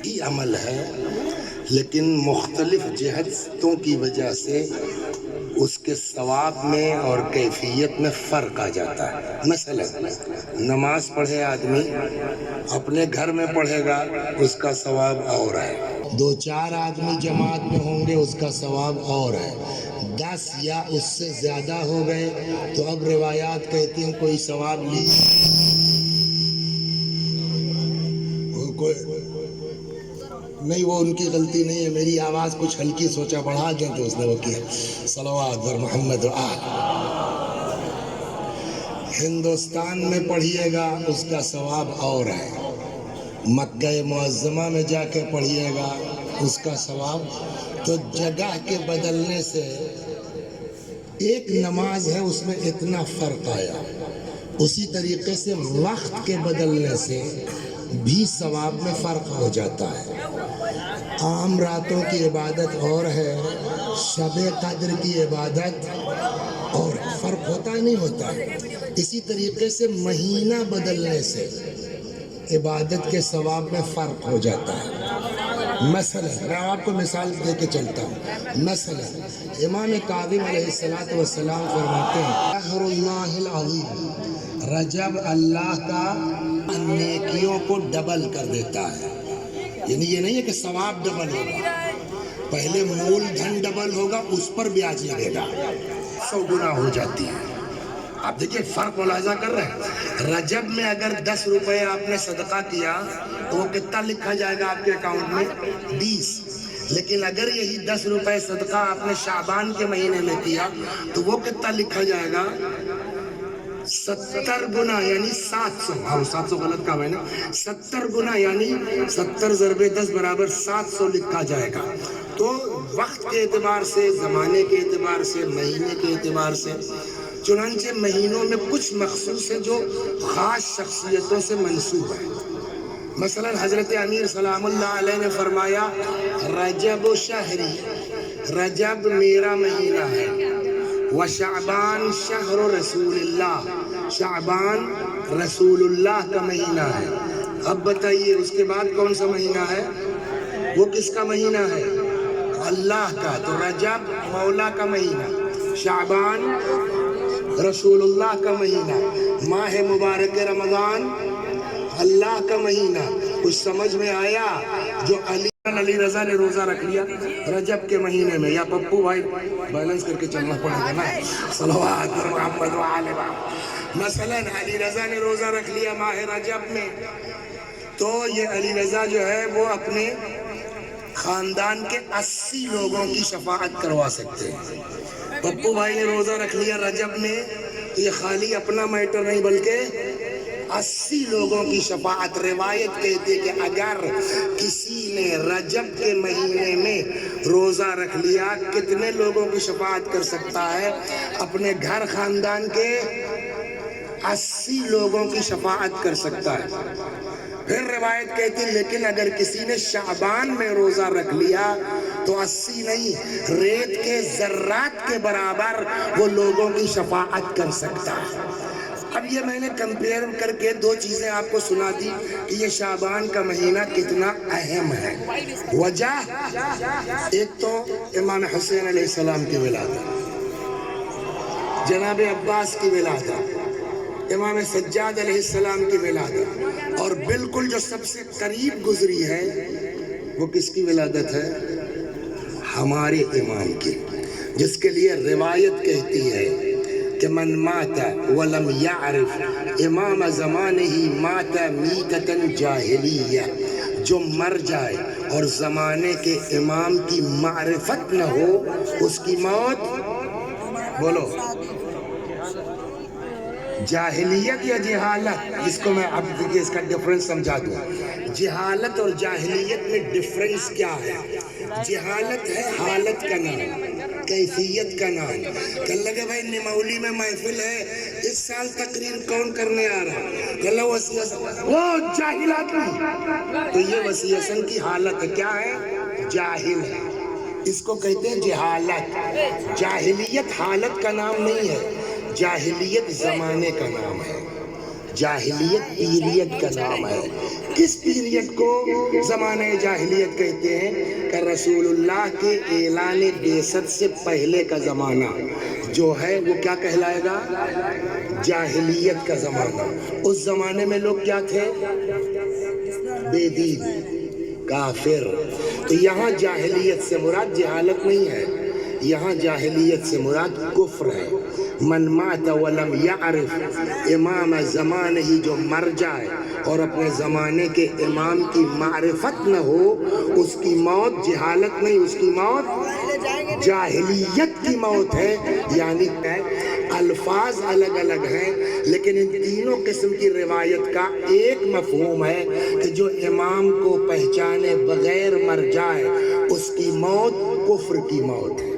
ہی عمل ہے، لیکن مختلف جہتوں کی وجہ سے اس کے ثواب میں اور کیفیت میں فرق آ جاتا ہے۔ مثلا نماز پڑھے آدمی اپنے گھر میں پڑھے گا، اس کا ثواب اور ہے۔ 2-4 آدمی جماعت میں ہوں گے، اس کا ثواب اور ہے۔ 10 یا اس سے زیادہ ہو گئے تو اب روایات کہتی ہیں کوئی ثواب لی نہیں، وہ ان کی غلطی نہیں ہے، میری آواز کچھ ہلکی سوچا بڑھا دیں تو اس نے وہ کیا۔ صلوات بر محمد و آل۔ ہندوستان میں پڑھیے گا، اس کا ثواب اور ہے۔ مکہ معظمہ میں جا کے پڑھیے گا، اس کا ثواب۔ تو جگہ کے بدلنے سے ایک نماز ہے، اس میں اتنا فرق آیا، اسی طریقے سے وقت کے بدلنے سے بھی ثواب میں فرق ہو جاتا ہے۔ عام راتوں کی عبادت اور ہے، شب قدر کی عبادت اور فرق ہوتا ہی نہیں ہوتا ہے۔ اسی طریقے سے مہینہ بدلنے سے عبادت کے ثواب میں فرق ہو جاتا ہے۔ مثلا میں آپ کو مثال دے کے چلتا ہوں۔ مثلا امام کاظم علیہ السلام فرماتے ہیں شہر اللہ العظیم، رجب اللہ کا نیکیوں کو ڈبل کر دیتا ہے۔ یعنی یہ نہیں ہے کہ ثواب ڈبل ہوگا، پہلے مول دھن ڈبل ہوگا، اس پر بیاج لگے گا، 100 گنا ہو جاتی ہے۔ آپ دیکھیں فرق ملاحظہ کر رہے ہیں۔ رجب میں اگر 10 روپے آپ نے صدقہ کیا تو وہ کتنا لکھا جائے گا آپ کے اکاؤنٹ میں؟ 20۔ لیکن اگر یہی 10 روپے صدقہ آپ نے شعبان کے مہینے میں کیا تو وہ کتنا لکھا جائے گا؟ 70 گنا، یعنی 700۔ ہاں 700 غلط کہا میں نے، 70 گنا یعنی 70 ضرب 10 برابر 700 لکھا جائے گا۔ تو وقت کے اعتبار سے، زمانے کے اعتبار سے، مہینے کے اعتبار سے، چنانچہ مہینوں میں کچھ مخصوص ہے جو خاص شخصیتوں سے منسوب ہے۔ مثلا حضرت امیر سلام اللہ علیہ نے فرمایا رجب شہری، رجب میرا مہینہ ہے، وشعبان شہر رسول اللہ، شعبان رسول اللہ کا مہینہ ہے۔ اب بتائیے اس کے بعد کون سا مہینہ ہے؟ وہ کس کا مہینہ ہے؟ اللہ کا۔ تو رجب مولا کا مہینہ، شعبان رسول اللہ کا مہینہ، ماہ مبارک رمضان اللہ کا مہینہ۔ کچھ سمجھ میں آیا؟ جو علی رضا نے روزہ رکھ لیا رجب کے مہینے میں، یا پپو بھائی بیلنس کر کے چلنا پڑے گا نا، صلوات محمد و آل محمد۔ مثلا علی رضا نے روزہ رکھ لیا ماہ رجب میں، تو یہ علی رضا جو ہے وہ اپنے خاندان کے 80 لوگوں کی شفاعت کروا سکتے ہیں۔ پپو بھائی نے روزہ رکھ لیا رجب میں تو یہ خالی اپنا میٹر نہیں بلکہ 80 لوگوں کی شفاعت۔ روایت کہتے کہ اگر کسی نے رجب کے مہینے میں روزہ رکھ لیا کتنے لوگوں کی شفاعت کر سکتا ہے؟ اپنے گھر خاندان کے 80 لوگوں کی شفاعت کر سکتا ہے۔ پھر روایت کہتی لیکن اگر کسی نے شعبان میں روزہ رکھ لیا تو 80 نہیں، ریت کے ذرات کے برابر وہ لوگوں کی شفاعت کر سکتا ہے۔ اب یہ میں نے کمپیئر کر کے 2 چیزیں آپ کو سنا دی کہ یہ شعبان کا مہینہ کتنا اہم ہے۔ وجہ ایک تو امام حسین علیہ السلام کی ولادت، جناب عباس کی ولادت، امام سجاد علیہ السلام کی ولادت، اور بالکل جو سب سے قریب گزری ہے وہ کس کی ولادت ہے؟ ہمارے امام کی، جس کے لیے روایت کہتی ہے کہ من مات ولم یعرف امام زمانہ مات میتۃ جاہلیہ، جو مر جائے اور زمانے کے امام کی معرفت نہ ہو اس کی موت، بولو جاہلیت یا جہالت؟ اس کو میں اب دیکھیے اس کا ڈفرنس سمجھا دوں۔ جہالت اور جاہلیت میں ڈفرنس کیا ہے؟ جہالت ہے حالت کا نام، کیفیت کا نام۔ کل لگے بھائی نمولی میں محفل ہے، اس سال تقریر کون کرنے آ رہا؟ کل وسیع حسن، وہ جاہل آدمی، تو یہ وسیع حسن کی حالت ہے، کیا ہے؟ جاہل ہے، اس کو کہتے ہیں جہالت۔ جاہلیت حالت کا نام نہیں ہے، جاہلیت زمانے کا نام ہے۔ جاہلیت پیریڈ کا نام ہے. کس پیریڈ کو زمانہ جاہلیت کہتے ہیں؟ کہ رسول اللہ کے اعلان بعثت سے پہلے کا زمانہ جو ہے وہ کیا کہلائے گا؟ جاہلیت کا زمانہ. اس زمانے میں لوگ کیا تھے؟ بے دین، کافر. تو یہاں جاہلیت سے مراد جہالت نہیں ہے، یہاں جاہلیت سے مراد کفر ہے. من مات ولم یعرف امام زمانے ہی، جو مر جائے اور اپنے زمانے کے امام کی معرفت نہ ہو، اس کی موت جہالت نہیں، اس کی موت جاہلیت کی موت ہے. یعنی الفاظ الگ الگ ہیں لیکن ان تینوں قسم کی روایت کا ایک مفہوم ہے کہ جو امام کو پہچانے بغیر مر جائے اس کی موت کفر کی موت ہے.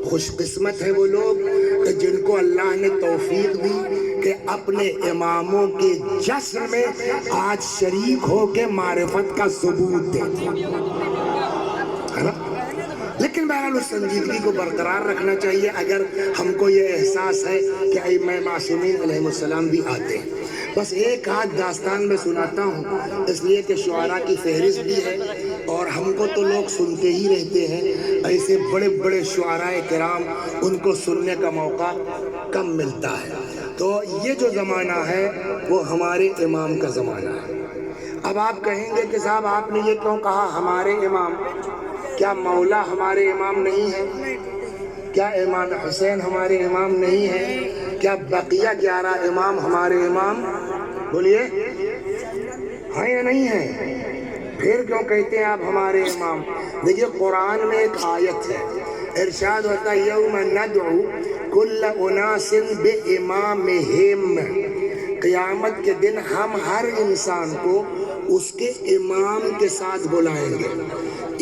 خوش قسمت ہیں وہ لوگ کہ جن کو اللہ نے توفیق دی کہ اپنے اماموں کے جشن میں آج شریک ہو کے معرفت کا ثبوت دیتے ہے نا. لیکن بہرحال اس سنجیدگی کو برقرار رکھنا چاہیے. اگر ہم کو یہ احساس ہے کہ ائمہ معصومین علیہ السلام بھی آتے ہیں. بس ایک آدھ داستان میں سناتا ہوں اس لیے کہ شعراء کی فہرست بھی ہے اور ہم کو تو لوگ سنتے ہی رہتے ہیں. ایسے بڑے بڑے شعراء کرام ان کو سننے کا موقع کم ملتا ہے. تو یہ جو زمانہ ہے وہ ہمارے امام کا زمانہ ہے. اب آپ کہیں گے کہ صاحب آپ نے یہ کیوں کہا ہمارے امام؟ کیا مولا ہمارے امام نہیں ہے؟ کیا امام حسین ہمارے امام نہیں ہے؟ کیا بقیہ 11 امام ہمارے امام؟ بولیے ہیں یا نہیں ہیں؟ پھر کیوں کہتے ہیں آپ ہمارے امام؟ دیکھیے قرآن میں ایک آیت ہے، ارشاد ہوتا ہے یوم ندعو کل اناس بامامہم، قیامت کے دن ہم ہر انسان کو اس کے امام کے ساتھ بلائیں گے.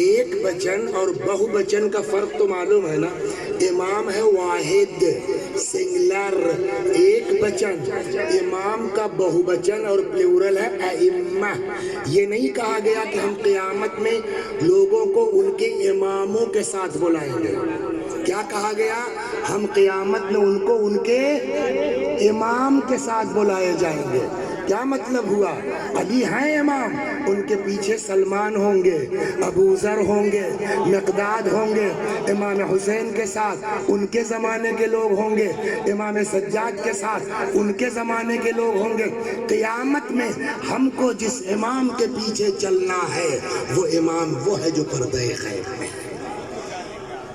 ایک بچن اور بہو بچن کا فرق تو معلوم ہے نا. امام ہے واحد سنگلر ایک بچن، امام کا بہو بچن اور پلیورل ہے ائمہ. یہ نہیں کہا گیا کہ ہم قیامت میں لوگوں کو ان کے اماموں کے ساتھ بلائیں گے. کیا کہا گیا؟ ہم قیامت میں ان کو ان کے امام کے ساتھ بلائے جائیں گے. کیا مطلب ہوا؟ علی ہیں امام، ان کے پیچھے سلمان ہوں گے، ابو ذر ہوں گے، مقداد ہوں گے. امام حسین کے ساتھ ان کے زمانے کے لوگ ہوں گے، امام سجاد کے ساتھ ان کے زمانے کے لوگ ہوں گے. قیامت میں ہم کو جس امام کے پیچھے چلنا ہے وہ امام وہ ہے جو پردہ خیر میں ہے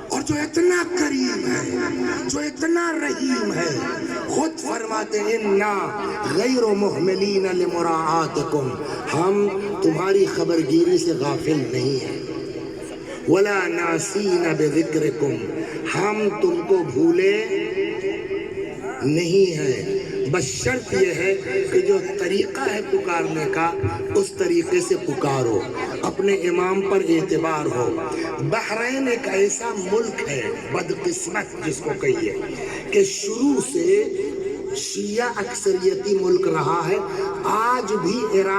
اور جو اتنا کریم ہے، جو اتنا رحیم ہے. خود فرماتے ہیں انا غیر محملین لمراعاتکم، ہم تمہاری خبرگیری سے غافل نہیں ہیں. ولا ناسین بذکرکم، ہم تم کو بھولے نہیں ہیں. بس شرط یہ ہے کہ جو طریقہ ہے پکارنے کا اس طریقے سے پکارو، اپنے امام پر اعتبار ہو. بحرین ایک ایسا ملک ہے بدقسمت جس کو کہیے کہ شروع سے شیعہ اکثریتی ملک رہا ہے. آج بھی عراق